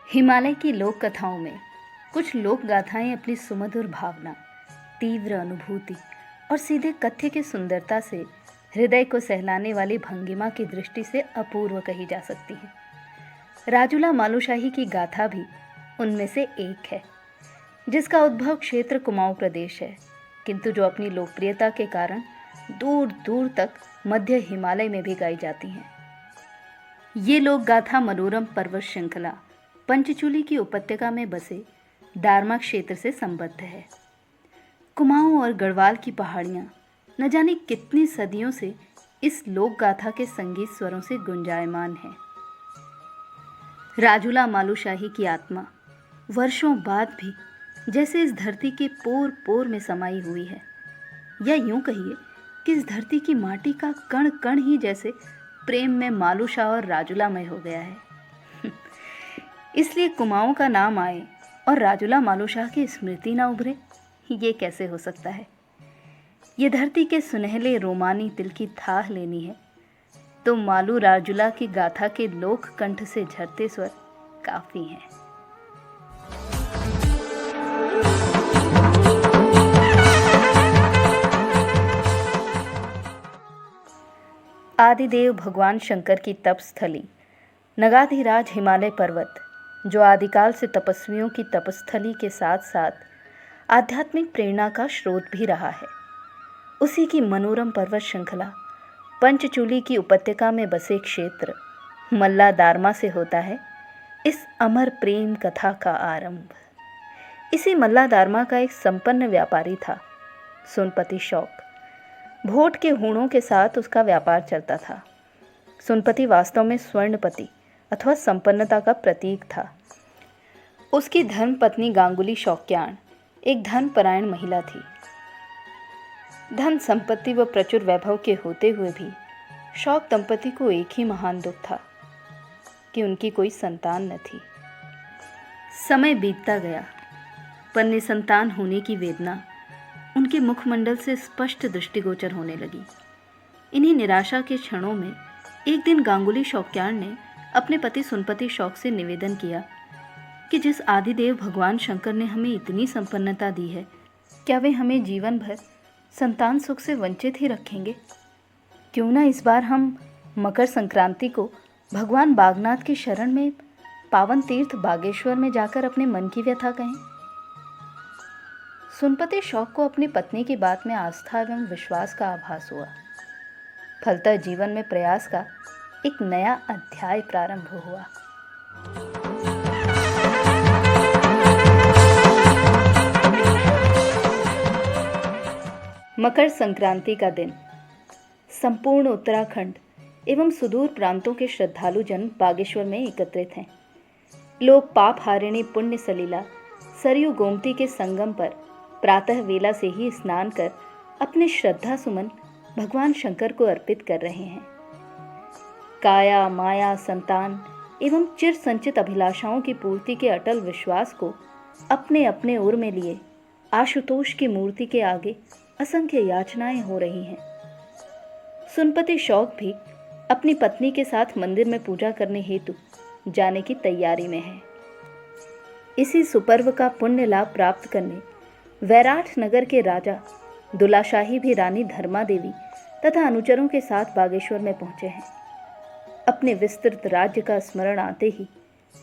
हिमालय की लोक कथाओं में कुछ लोक गाथाएं अपनी सुमधुर भावना, तीव्र अनुभूति और सीधे कथ्य की सुंदरता से हृदय को सहलाने वाली भंगिमा की दृष्टि से अपूर्व कही जा सकती हैं। राजूला मालूशाही की गाथा भी उनमें से एक है, जिसका उद्भव क्षेत्र कुमाऊं प्रदेश है, किंतु जो अपनी लोकप्रियता के कारण दूर दूर तक मध्य हिमालय में भी गाई जाती हैं। ये लोक गाथा मनोरम पर्वत श्रृंखला पंचचूली की उपत्यका में बसे दारमा क्षेत्र से संबद्ध है। कुमाऊं और गढ़वाल की पहाड़ियां न जाने कितनी सदियों से इस लोक गाथा के संगीत स्वरों से गुंजायमान है। राजूला मालूशाही की आत्मा वर्षों बाद भी जैसे इस धरती के पोर पोर में समाई हुई है, या यूं कहिए कि इस धरती की माटी का कण कण ही जैसे प्रेम में मालूशाह और राजूलामय हो गया है। इसलिए कुमाऊं का नाम आए और राजूला मालूशाह की स्मृति ना उभरे, ये कैसे हो सकता है। ये धरती के सुनहले रोमानी तिल की थाह लेनी है तो मालू राजूला की गाथा के लोक कंठ से झरते स्वर काफी हैं। आदिदेव भगवान शंकर की तपस्थली नगाधिराज हिमालय पर्वत, जो आदिकाल से तपस्वियों की तपस्थली के साथ साथ आध्यात्मिक प्रेरणा का स्रोत भी रहा है, उसी की मनोरम पर्वत श्रृंखला पंचचूली की उपत्यका में बसे क्षेत्र मल्ला दारमा से होता है इस अमर प्रेम कथा का आरंभ। इसी मल्ला दारमा का एक संपन्न व्यापारी था, सोनपति शौक। भोट के हूणों के साथ उसका व्यापार चलता था। सोनपति वास्तव में स्वर्णपति अथवा संपन्नता का प्रतीक था। उसकी धर्मपत्नी गांगुली शौक्याण एक धनपरायण महिला थी। धन संपत्ति व प्रचुर वैभव के होते हुए भी शौक दंपति को एक ही महान दुख था कि उनकी कोई संतान न थी। समय बीतता गया पर निसंतान होने की वेदना उनके मुखमंडल से स्पष्ट दृष्टिगोचर होने लगी। इन्हीं निराशा के क्षणों में एक दिन गांगुली शौक्याण ने अपने पति सुनपति शौक से निवेदन किया कि जिस आदिदेव भगवान शंकर ने हमें इतनी संपन्नता दी है, क्या वे हमें जीवन भर संतान सुख से वंचित ही रखेंगे। क्यों ना इस बार हम मकर संक्रांति को भगवान बागनाथ की शरण में पावन तीर्थ बागेश्वर में जाकर अपने मन की व्यथा कहें। सुनपति शौक को अपनी पत्नी की बात में आस्था एवं विश्वास का आभास हुआ। फलतः जीवन में प्रयास का एक नया अध्याय प्रारंभ हुआ। मकर संक्रांति का दिन संपूर्ण उत्तराखंड एवं सुदूर प्रांतों के श्रद्धालु जन बागेश्वर में एकत्रित हैं। लोग पाप हारिणी पुण्य सलीला सरयू गोमती के संगम पर प्रातः वेला से ही स्नान कर अपने श्रद्धा सुमन भगवान शंकर को अर्पित कर रहे हैं। काया माया संतान एवं चिर संचित अभिलाषाओं की पूर्ति के अटल विश्वास को अपने अपने उर में लिए आशुतोष की मूर्ति के आगे असंख्य याचनाएं हो रही हैं। सुनपति शौक भी अपनी पत्नी के साथ मंदिर में पूजा करने हेतु जाने की तैयारी में है। इसी सुपर्व का पुण्य लाभ प्राप्त करने वैराट नगर के राजा दुलाशाही भी रानी धर्मा देवी तथा अनुचरों के साथ बागेश्वर में पहुंचे हैं। अपने विस्तृत राज्य का स्मरण आते ही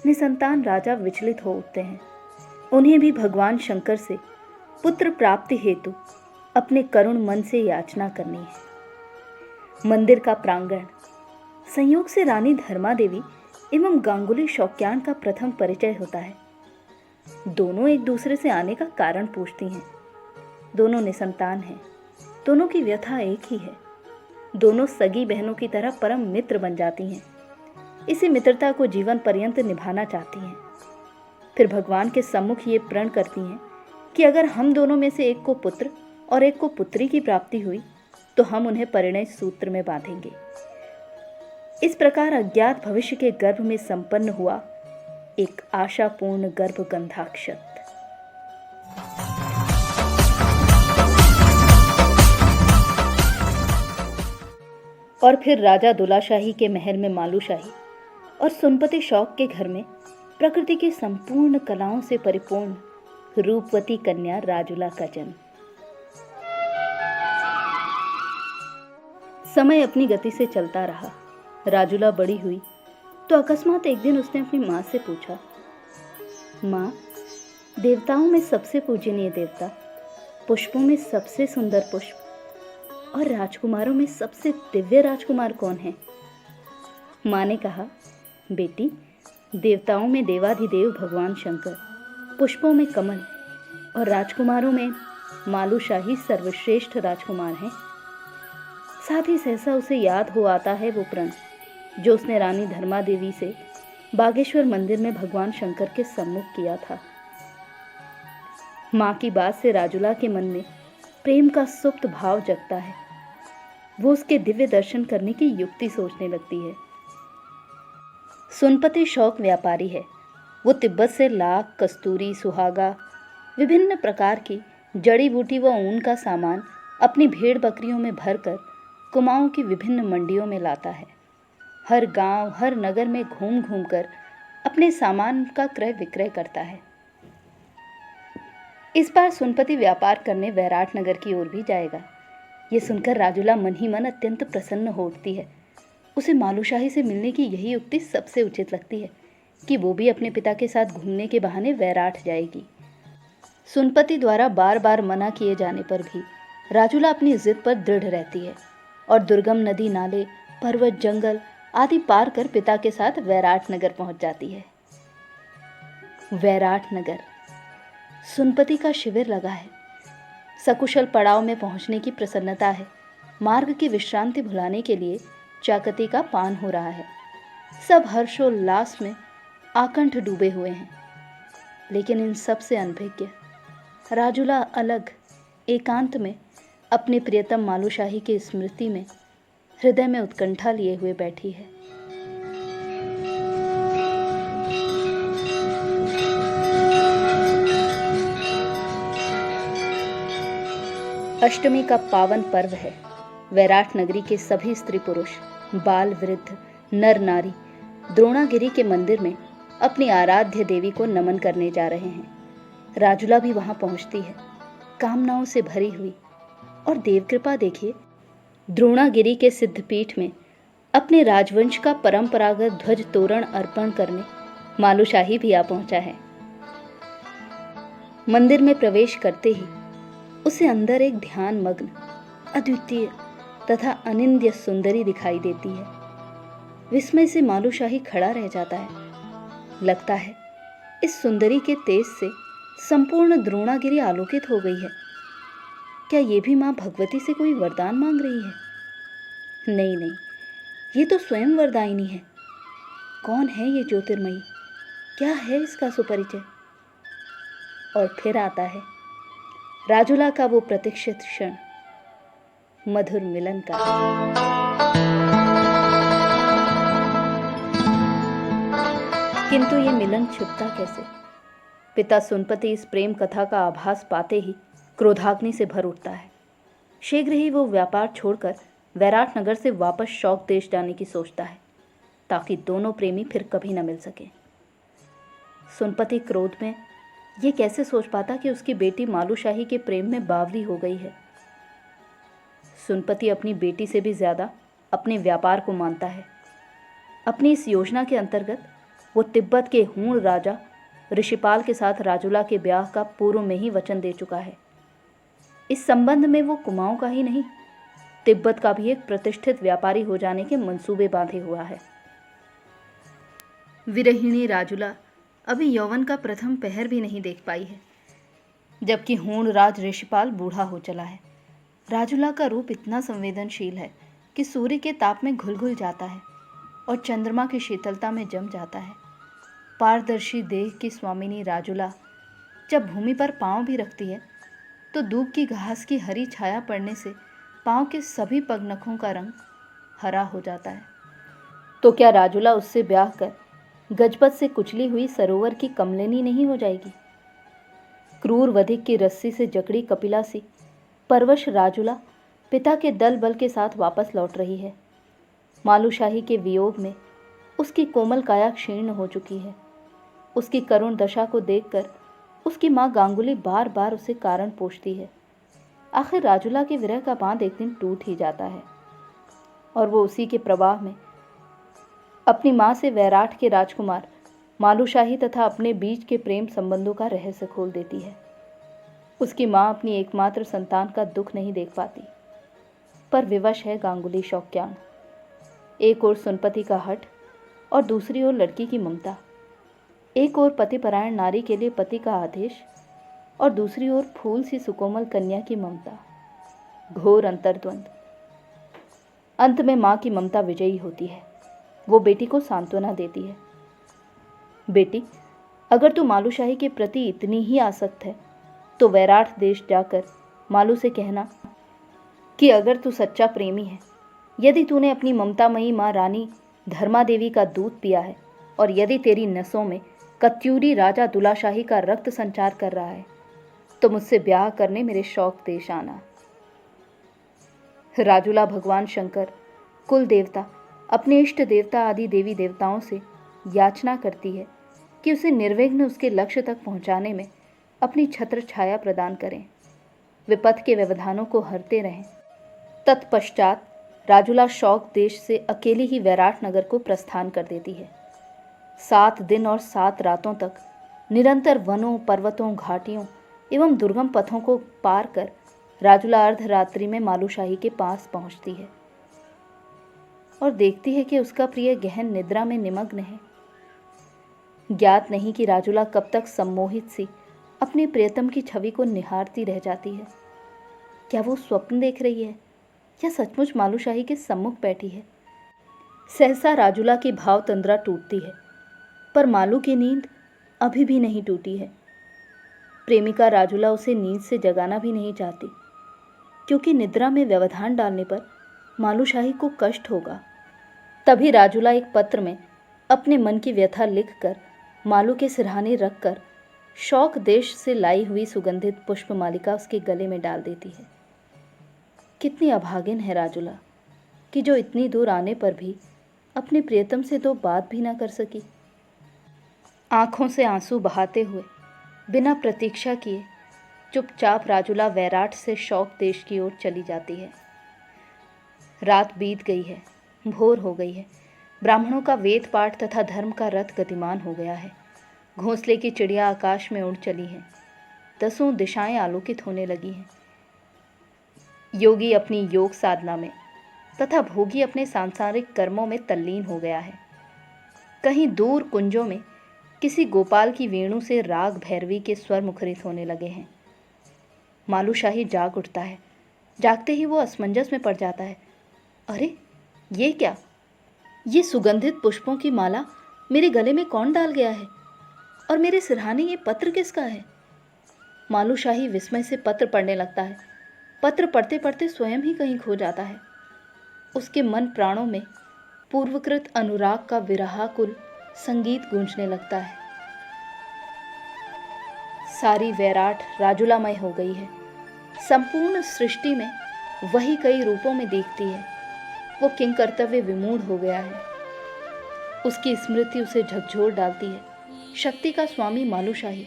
निसंतान राजा विचलित हो उठते हैं। उन्हें भी भगवान शंकर से पुत्र प्राप्ति हेतु अपने करुण मन से याचना करनी है। मंदिर का प्रांगण संयोग से रानी धर्मा देवी एवं गांगुली शौक्याण का प्रथम परिचय होता है। दोनों एक दूसरे से आने का कारण पूछती हैं। दोनों निसंतान हैं। दोनों की व्यथा एक ही है। दोनों सगी बहनों की तरह परम मित्र बन जाती हैं। इसी मित्रता को जीवन पर्यंत निभाना चाहती हैं। फिर भगवान के सम्मुख ये प्रण करती हैं कि अगर हम दोनों में से एक को पुत्र और एक को पुत्री की प्राप्ति हुई तो हम उन्हें परिणय सूत्र में बांधेंगे। इस प्रकार अज्ञात भविष्य के गर्भ में संपन्न हुआ एक आशापूर्ण गर्भ गंधाक्षत। और फिर राजा दुलाशाही के महल में मालूशाही और सुनपति शौक के घर में प्रकृति की संपूर्ण कलाओं से परिपूर्ण रूपवती कन्या राजुला का जन्म। समय अपनी गति से चलता रहा। राजुला बड़ी हुई तो अकस्मात एक दिन उसने अपनी माँ से पूछा, माँ, देवताओं में सबसे पूजनीय देवता, पुष्पों में सबसे सुंदर पुष्प और राजकुमारों में सबसे दिव्य राजकुमार कौन है? माँ ने कहा, बेटी, देवताओं में देवाधिदेव भगवान शंकर, पुष्पों में कमल और राजकुमारों में मालूशाही सर्वश्रेष्ठ राजकुमार हैं। साथ ही सहसा उसे याद हो आता है वो प्रण जो उसने रानी धर्मा देवी से बागेश्वर मंदिर में भगवान शंकर के सम्मुख किया था। माँ की बात से राजुला के मन में प्रेम का सुप्त भाव जगता है। वो उसके दिव्य दर्शन करने की युक्ति सोचने लगती है। सुनपति शौक व्यापारी है। वो तिब्बत से लाख, कस्तूरी, सुहागा, विभिन्न प्रकार की जड़ी बूटी व ऊन का सामान अपनी भेड़ बकरियों में भरकर कुमाऊं की विभिन्न मंडियों में लाता है। हर गांव, हर नगर में घूम घूम कर अपने सामान का क्रय विक्रय करता है। इस बार सुनपति व्यापार करने वैराट नगर की ओर भी जाएगा। ये सुनकर राजुला मन ही मन अत्यंत प्रसन्न हो उठती है। उसे मालूशाही से मिलने की यही युक्ति सबसे उचित लगती है कि वो भी अपने पिता के साथ घूमने के बहाने वैराट जाएगी। सुनपति द्वारा बार बार मना किए जाने पर भी राजुला अपनी जिद पर दृढ़ रहती है और दुर्गम नदी, नाले, पर्वत, जंगल आदि पार कर पिता के साथ वैराट नगर पहुंच जाती है। वैराट नगर। सुनपति का शिविर लगा है। सकुशल पड़ाव में पहुंचने की प्रसन्नता है। मार्ग की विश्रांति भुलाने के लिए चाकती का पान हो रहा है। सब हर्षोल्लास में आकंठ डूबे हुए हैं। लेकिन इन सब से अनभिज्ञ राजुला अलग एकांत में अपने प्रियतम मालूशाही की स्मृति में हृदय में उत्कंठा लिए हुए बैठी है। अष्टमी का पावन पर्व है। वैराट नगरी के सभी स्त्री पुरुष, बाल वृद्ध, नर नारी द्रोणागिरी के मंदिर में अपनी आराध्य देवी को नमन करने जा रहे हैं। राजुला भी वहां पहुंचती है, कामनाओं से भरी हुई। और देवकृपा देखिए, द्रोणागिरी के सिद्धपीठ में अपने राजवंश का परंपरागत ध्वज तोरण अर्पण करने मालूशाही भी आ पहुंचा है। मंदिर में प्रवेश करते ही उसे अंदर एक ध्यान मग्न, अद्वितीय तथा अनिंद्य सुंदरी दिखाई देती है। विस्मय से मालूशाही खड़ा रह जाता है। लगता है इस सुंदरी के तेज से संपूर्ण द्रोणागिरी आलोकित हो गई है। क्या ये भी माँ भगवती से कोई वरदान मांग रही है? नहीं नहीं, ये तो स्वयं वरदायिनी है। कौन है ये ज्योतिर्मयी? क्या है इसका सुपरिचय? और फिर आता है राजुला का वो प्रतीक्षित क्षण, मधुर मिलन का। किंतु ये मिलन छिपता कैसे? पिता सुनपति इस प्रेम कथा का आभास पाते ही क्रोधाग्नि से भर उठता है। शीघ्र ही वो व्यापार छोड़कर वैराट नगर से वापस शौक देश जाने की सोचता है, ताकि दोनों प्रेमी फिर कभी न मिल सके। सुनपति क्रोध में ये कैसे सोच पाता कि उसकी बेटी मालूशाही के प्रेम में बावली हो गई है। सुनपति अपनी बेटी से भी ज्यादा अपने व्यापार को मानता है। अपनी इस योजना के अंतर्गत वो तिब्बत के हूण राजा ऋषिपाल के साथ राजुला के ब्याह का पूर्व में ही वचन दे चुका है। इस संबंध में वो कुमाऊं का ही नहीं, तिब्बत का भी एक प्रतिष्ठित व्यापारी हो जाने के मंसूबे बांधे हुआ है। विरहिणी राजुला अभी यौवन का प्रथम पहर भी नहीं देख पाई है, जबकि हूण राज ऋषिपाल बूढ़ा हो चला है। राजुला का रूप इतना संवेदनशील है कि सूर्य के ताप में घुल घुल जाता है और चंद्रमा की शीतलता में जम जाता है। पारदर्शी देह की स्वामिनी राजुला जब भूमि पर पांव भी रखती है तो दूब की घास की हरी छाया पड़ने से पांव के सभी पगनखों का रंग हरा हो जाता है। तो क्या राजुला उससे ब्याह कर गजपत से कुचली हुई सरोवर की कमलिनी नहीं हो जाएगी? क्रूर वधिक की रस्सी से जकड़ी कपिला सी परवश राजुला पिता के दल बल के साथ वापस लौट रही है। मालूशाही के वियोग में उसकी कोमल काया क्षीर्ण हो चुकी है। उसकी करुण दशा को देखकर उसकी माँ गांगुली बार बार उसे कारण पूछती है। आखिर राजुला के विरह का बांध एक दिन टूट ही जाता है और वो उसी के प्रवाह में अपनी माँ से वैराट के राजकुमार मालूशाही तथा अपने बीच के प्रेम संबंधों का रहस्य खोल देती है। उसकी माँ अपनी एकमात्र संतान का दुख नहीं देख पाती, पर विवश है गांगुली शौक्याण। एक ओर सुनपति का हठ और दूसरी ओर लड़की की ममता। एक ओर पतिपरायण नारी के लिए पति का आदेश और दूसरी ओर फूल सी सुकोमल कन्या की ममता। घोर अंतर्द्वंद। अंत में माँ की ममता विजयी होती है। वो बेटी को सांत्वना देती है। बेटी, अगर तू मालूशाही के प्रति इतनी ही आसक्त है तो वैराट देश जाकर मालू से कहना कि अगर तू सच्चा प्रेमी है, यदि तूने अपनी ममतामयी माँ रानी धर्मादेवी का दूध पिया है और यदि तेरी नसों में कत्यूरी राजा दुलाशाही का रक्त संचार कर रहा है, तो मुझसे ब्याह करने मेरे शौक देश आना। राजुला भगवान शंकर, कुल देवता, अपने इष्ट देवता आदि देवी देवताओं से याचना करती है कि उसे निर्विघ्न उसके लक्ष्य तक पहुंचाने में अपनी छत्र छाया प्रदान करें, विपत्ति के व्यवधानों को हरते रहें। तत्पश्चात राजुला शौक देश से अकेली ही वैराट नगर को प्रस्थान कर देती है। 7 दिन और 7 रातों तक निरंतर वनों, पर्वतों, घाटियों एवं दुर्गम पथों को पार कर राजुला अर्धरात्रि में मालूशाही के पास पहुंचती है और देखती है कि उसका प्रिय गहन निद्रा में निमग्न है। ज्ञात नहीं कि राजुला कब तक सम्मोहित सी अपने प्रियतम की छवि को निहारती रह जाती है। क्या वो स्वप्न देख रही है या सचमुच मालूशाही के सम्मुख बैठी है? सहसा राजुला की भाव तंद्रा टूटती है, पर मालू की नींद अभी भी नहीं टूटी है। प्रेमिका राजुला उसे नींद से जगाना भी नहीं चाहती, क्योंकि निद्रा में व्यवधान डालने पर मालूशाही को कष्ट होगा। तभी राजुला एक पत्र में अपने मन की व्यथा लिखकर मालू के सिरहाने रखकर शौक देश से लाई हुई सुगंधित पुष्पमालिका उसके गले में डाल देती है। कितनी अभागिन है राजुला कि जो इतनी दूर आने पर भी अपने प्रियतम से 2 बात भी ना कर सकी। आंखों से आंसू बहाते हुए बिना प्रतीक्षा किए चुपचाप राजुला वैराट से शौक देश की ओर चली जाती है। रात बीत गई है, भोर हो गई है। ब्राह्मणों का वेद पाठ तथा धर्म का रथ गतिमान हो गया है। घोंसले की चिड़िया आकाश में उड़ चली हैं। 10 दिशाएं आलोकित होने लगी हैं। योगी अपनी योग साधना में तथा भोगी अपने सांसारिक कर्मों में तल्लीन हो गया है। कहीं दूर कुंजों में किसी गोपाल की वेणु से राग भैरवी के स्वर मुखरित होने लगे हैं। मालूशाही जाग उठता है। जागते ही वो असमंजस में पड़ जाता है। अरे, ये क्या? ये सुगंधित पुष्पों की माला मेरे गले में कौन डाल गया है? और मेरे सिरहाने ये पत्र किसका है? मालूशाही विस्मय से पत्र पढ़ने लगता है। पत्र पढ़ते पढ़ते स्वयं ही कहीं खो जाता है। उसके मन प्राणों में पूर्वकृत अनुराग का विरहाकुल संगीत गूंजने लगता है। सारी वैराट राजुलामय हो गई है। संपूर्ण सृष्टि में वही कई रूपों में दिखती है। वो किंकर्तव्य विमूढ़ हो गया है। उसकी स्मृति उसे झकझोर डालती है। शक्ति का स्वामी मालूशाही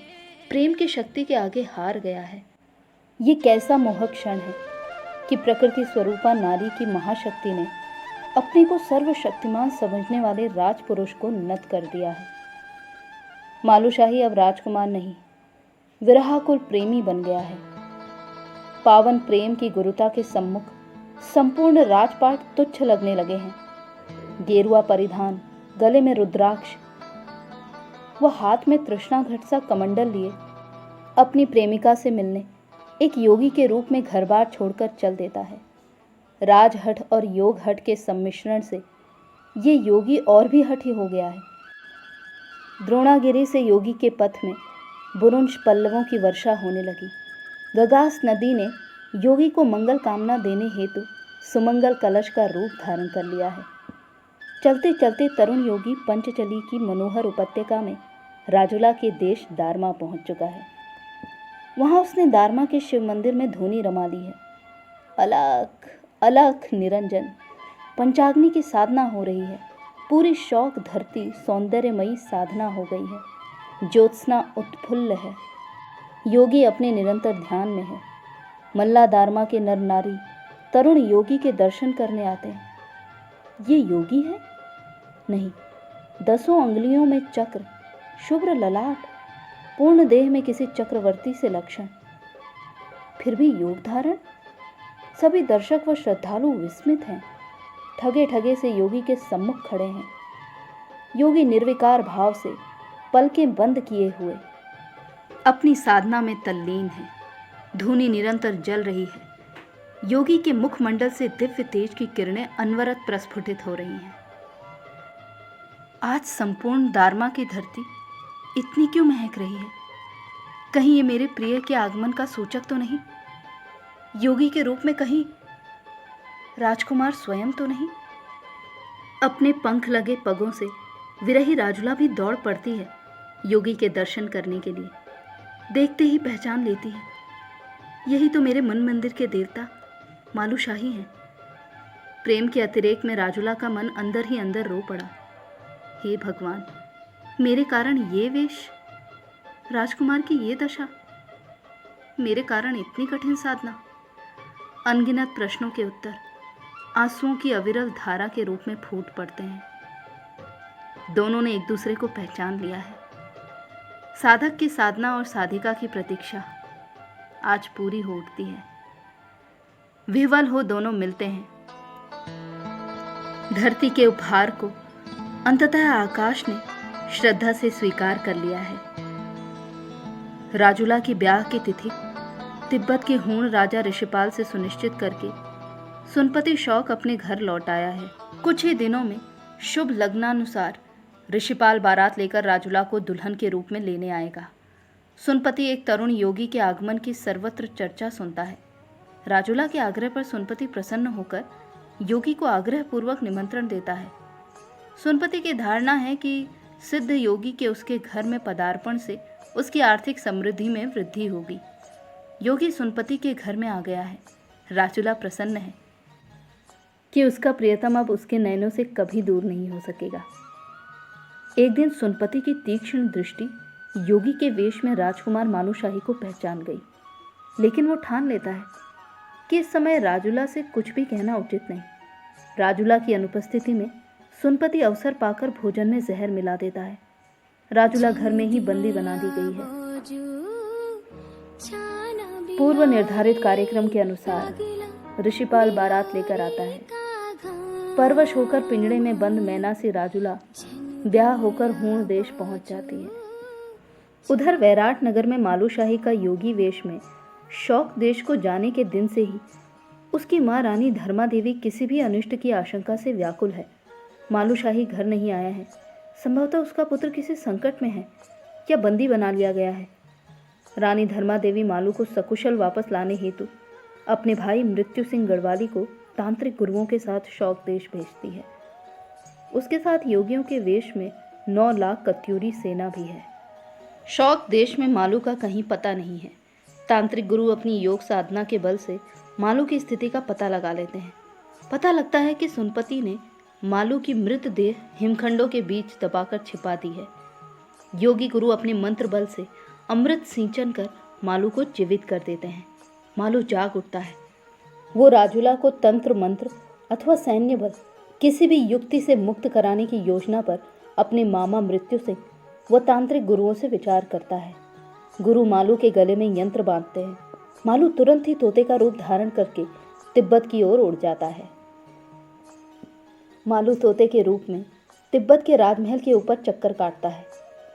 प्रेम की शक्ति के आगे हार गया है। ये कैसा मोहक क्षण है कि प्रकृति स्वरूपा नारी की महाशक्ति ने अपने को सर्वशक्तिमान समझने वाले राजपुरुष को नत कर दिया है। मालूशाही अब राजकुमार नहीं, विरहाकुल प्रेमी बन गया है। पावन प्रेम की गुरुता के सम्मुख संपूर्ण राजपाट तुच्छ लगने लगे हैं। गेरुआ परिधान, गले में रुद्राक्ष, वह हाथ में तृष्णा घट सा कमंडल लिए अपनी प्रेमिका से मिलने एक योगी के रूप में घर बार छोड़कर चल देता है। राजहठ और योग हठ के सम्मिश्रण से ये योगी और भी हठी हो गया है। द्रोणागिरी से योगी के पथ में बुरुंश पल्लवों की वर्षा होने लगी। गगास नदी ने योगी को मंगल कामना देने हेतु सुमंगल कलश का रूप धारण कर लिया है। चलते चलते तरुण योगी पंचचली की मनोहर उपत्यका में राजुला के देश दारमा पहुंच चुका है। वहां उसने दारमा के शिव मंदिर में धूनी रमा ली है। अलख अलख निरंजन पंचाग्नि की साधना हो रही है। पूरी शौक धरती सौंदर्यमयी साधना हो गई है। ज्योत्सना उत्फुल्ल है। योगी अपने निरंतर ध्यान में है। मल्ला दारमा के नर नारी तरुण योगी के दर्शन करने आते हैं। ये योगी है? नहीं, 10 अंगुलियों में चक्र, शुभ्र ललाट, पूर्ण देह में किसी चक्रवर्ती से लक्षण, फिर भी योग धारण। सभी दर्शक व श्रद्धालु विस्मित हैं। ठगे ठगे से योगी के सम्मुख खड़े हैं। योगी निर्विकार भाव से पलकें बंद किए हुए अपनी साधना में तल्लीन है। धूनी निरंतर जल रही है। योगी के मुखमंडल से दिव्य तेज की किरणें अनवरत प्रस्फुटित हो रही हैं। आज संपूर्ण दारमा की धरती इतनी क्यों महक रही है? कहीं ये मेरे प्रिय के आगमन का सूचक तो नहीं? योगी के रूप में कहीं राजकुमार स्वयं तो नहीं? अपने पंख लगे पगों से विरही राजुला भी दौड़ पड़ती है योगी के दर्शन करने के लिए। देखते ही पहचान लेती है, यही तो मेरे मन मंदिर के देवता मालूशाही हैं। प्रेम के अतिरेक में राजुला का मन अंदर ही अंदर रो पड़ा। हे भगवान, मेरे कारण ये वेश, राजकुमार की ये दशा, मेरे कारण इतनी कठिन साधना। अनगिनत प्रश्नों के उत्तर आंसुओं की अविरल धारा के रूप में फूट पड़ते हैं। दोनों ने एक दूसरे को पहचान लिया है। साधक की साधना और साधिका की प्रतीक्षा आज पूरी हो उठती है। विह्वल हो दोनों मिलते हैं। धरती के उपहार को अंततः आकाश ने श्रद्धा से स्वीकार कर लिया है। राजुला की ब्याह की तिथि तिब्बत के हूण राजा ऋषिपाल से सुनिश्चित करके सुनपति शौक अपने घर लौट आया है। कुछ ही दिनों में शुभ लग्नानुसार ऋषिपाल बारात लेकर राजुला को दुल्हन के रूप में लेने आएगा। सुनपति एक तरुण योगी के आगमन की सर्वत्र चर्चा सुनता है। राजुला के आग्रह पर सुनपति प्रसन्न होकर योगी को आग्रहपूर्वक निमंत्रण देता है। सुनपति की धारणा है कि सिद्ध योगी के उसके घर में पदार्पण से उसकी आर्थिक समृद्धि में वृद्धि होगी। योगी सुनपति के घर में आ गया है। राजुला प्रसन्न है कि उसका प्रियतम अब उसके नयनों से कभी दूर नहीं हो सकेगा। एक दिन सुनपति की तीक्ष्ण दृष्टि योगी के वेश में राजकुमार मालूशाही को पहचान गई, लेकिन वो ठान लेता है कि इस समय राजुला से कुछ भी कहना उचित नहीं। राजुला की अनुपस्थिति में सुनपति अवसर पाकर भोजन में जहर मिला देता है। राजुला घर में ही बंदी बना दी गई है। पूर्व निर्धारित कार्यक्रम के अनुसार ऋषिपाल बारात लेकर आता है। परवश होकर पिंजड़े में बंद मैना सी राजुला ब्याह होकर हूण देश पहुंच जाती है। उधर वैराट नगर में मालूशाही का योगी वेश में शौक देश को जाने के दिन से ही उसकी माँ रानी धर्मा देवी किसी भी अनिष्ट की आशंका से व्याकुल है। मालूशाही घर नहीं आया है। संभवतः उसका पुत्र किसी संकट में है या बंदी बना लिया गया है। रानी धर्मा देवी मालू को सकुशल वापस लाने हेतु अपने भाई मृत्यु सिंह गढ़वाली को तांत्रिक गुरुओं के साथ शौक देश भेजती है। उसके साथ योगियों के वेश में 9 लाख कत्यूरी सेना भी है। शौक देश में मालू का कहीं पता नहीं है। तांत्रिक गुरु अपनी योग साधना के बल से मालू की स्थिति का पता लगा लेते हैं। पता लगता है कि सुनपति ने मालू की मृत देह हिमखंडों के बीच दबाकर छिपा दी है। योगी गुरु अपने मंत्र बल से अमृत सिंचन कर मालू को जीवित कर देते हैं। मालू जाग उठता है। वो राजुला को तंत्र मंत्र अथवा सैन्य बल किसी भी युक्ति से मुक्त कराने की योजना पर अपने मामा मृत्यु सिंह व तांत्रिक गुरुओं से विचार करता है। गुरु मालू के गले में यंत्र बांधते हैं। मालू तुरंत ही तोते का रूप धारण करके तिब्बत की ओर उड़ जाता है। मालू तोते के रूप में तिब्बत के राजमहल के ऊपर चक्कर काटता है।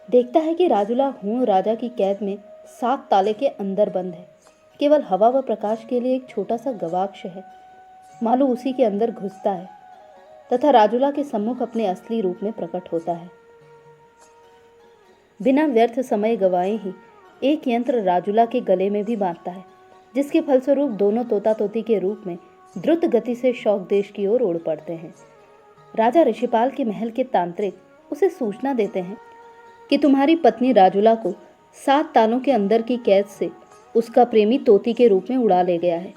देखता है कि राजुला हूण राजा की कैद में 7 ताले के अंदर बंद है। केवल हवा व प्रकाश के लिए एक छोटा सा गवाक्ष है। मालू उसी के अंदर घुसता है तथा राजुला के सम्मुख अपने असली रूप में प्रकट होता है। बिना व्यर्थ समय गवाए ही एक यंत्र राजुला के गले में भी बांधता है, जिसके फलस्वरूप दोनों तोता तोती के रूप में द्रुत गति से शौक देश की ओर उड़ पड़ते हैं। राजा ऋषिपाल के महल के तांत्रिक उसे सूचना देते हैं कि तुम्हारी पत्नी राजुला को 7 तालों के अंदर की कैद से उसका प्रेमी तोती के रूप में उड़ा ले गया है।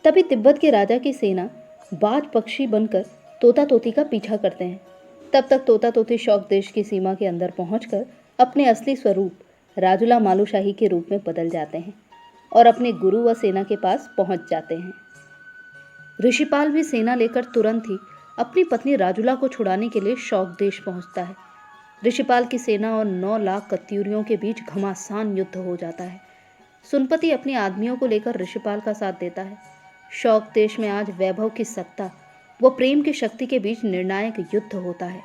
तभी तिब्बत के राजा की सेना बाज पक्षी बनकर तोता तोती का पीछा करते हैं। तब तक तोता तोती शौक देश की सीमा के अंदर पहुंचकर अपने असली स्वरूप राजुला मालूशाही के रूप में बदल जाते हैं और अपने गुरु व सेना के पास पहुंच जाते हैं। ऋषिपाल भी सेना लेकर तुरंत ही अपनी पत्नी राजुला को छुड़ाने के लिए शौक देश पहुंचता है। ऋषिपाल की सेना और 9 लाख कत्यूरियों के बीच घमासान युद्ध हो जाता है। सुनपति अपने आदमियों को लेकर ऋषिपाल का साथ देता है। शौक देश में आज वैभव की सत्ता व प्रेम की शक्ति के बीच निर्णायक युद्ध होता है।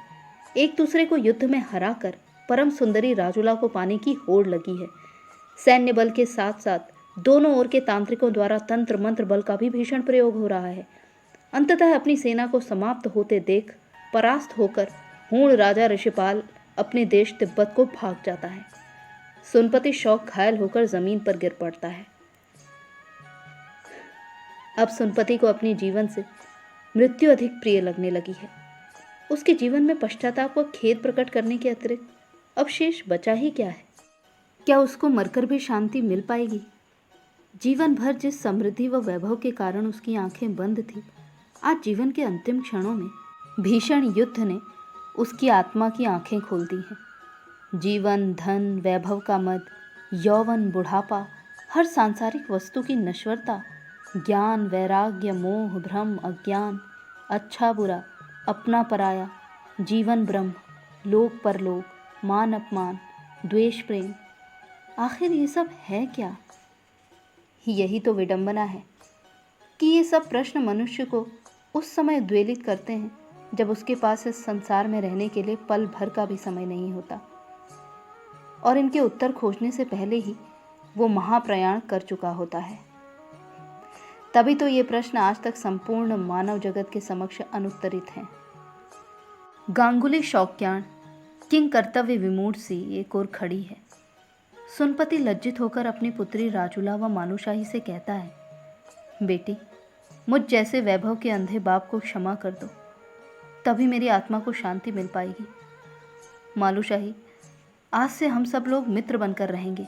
एक दूसरे को युद्ध में हराकर परम सुंदरी राजुला को पाने की होड़ लगी है। सैन्य बल के साथ साथ दोनों ओर के तांत्रिकों द्वारा तंत्र मंत्र बल का भी भीषण प्रयोग हो रहा है। अंततः अपनी सेना को समाप्त होते देख परास्त होकर हूण राजा ऋषिपाल अपने देश तिब्बत को भाग जाता है। सुनपति शौक घायल होकर जमीन पर गिर पड़ता है। अब सुनपति को अपने जीवन से मृत्यु अधिक प्रिय लगने लगी है। उसके जीवन में पश्चाताप व खेद प्रकट करने के अतिरिक्त अब शेष बचा ही क्या है? क्या उसको मरकर भी शांति मिल पाएगी? जीवन भर जिस समृद्धि व वैभव के कारण उसकी आंखें बंद थी, आज जीवन के अंतिम क्षणों में भीषण युद्ध ने उसकी आत्मा की आंखें खोल दी हैं। जीवन, धन, वैभव का मद, यौवन, बुढ़ापा, हर सांसारिक वस्तु की नश्वरता, ज्ञान, वैराग्य, मोह, भ्रम, अज्ञान, अच्छा बुरा, अपना पराया, जीवन ब्रह्म, लोक परलोक, मान अपमान, द्वेष प्रेम, आखिर ये सब है क्या? यही तो विडंबना है कि ये सब प्रश्न मनुष्य को उस समय उद्वेलित करते हैं जब उसके पास इस संसार में रहने के लिए पल भर का भी समय नहीं होता और इनके उत्तर खोजने से पहले ही वो महाप्रयाण कर चुका होता है। तभी तो ये प्रश्न आज तक संपूर्ण मानव जगत के समक्ष अनुत्तरित हैं। गांगुली शौक्याण किंग कर्तव्य विमूढ़ सी एक ओर खड़ी है। सुनपति लज्जित होकर अपनी पुत्री राजुला व मालूशाही से कहता है, बेटी, मुझ जैसे वैभव के अंधे बाप को क्षमा कर दो, तभी मेरी आत्मा को शांति मिल पाएगी। मालूशाही, आज से हम सब लोग मित्र बनकर रहेंगे,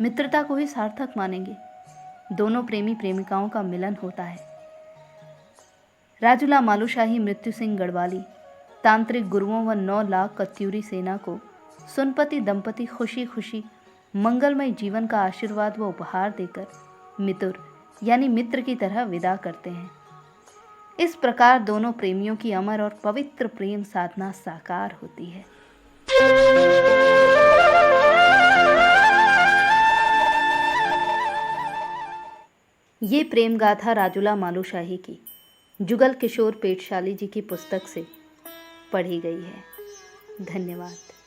मित्रता को ही सार्थक मानेंगे। दोनों प्रेमी प्रेमिकाओं का मिलन होता है। राजुला मालूशाही मृत्यु सिंह गढ़वाली तांत्रिक गुरुओं व 9 लाख कत्यूरी सेना को सुनपति दंपति खुशी खुशी मंगलमय जीवन का आशीर्वाद व उपहार देकर मितुर यानी मित्र की तरह विदा करते हैं। इस प्रकार दोनों प्रेमियों की अमर और पवित्र प्रेम साधना साकार होती है। ये प्रेम गाथा राजुला मालूशाही की जुगल किशोर पेटशाली जी की पुस्तक से पढ़ी गई है। धन्यवाद।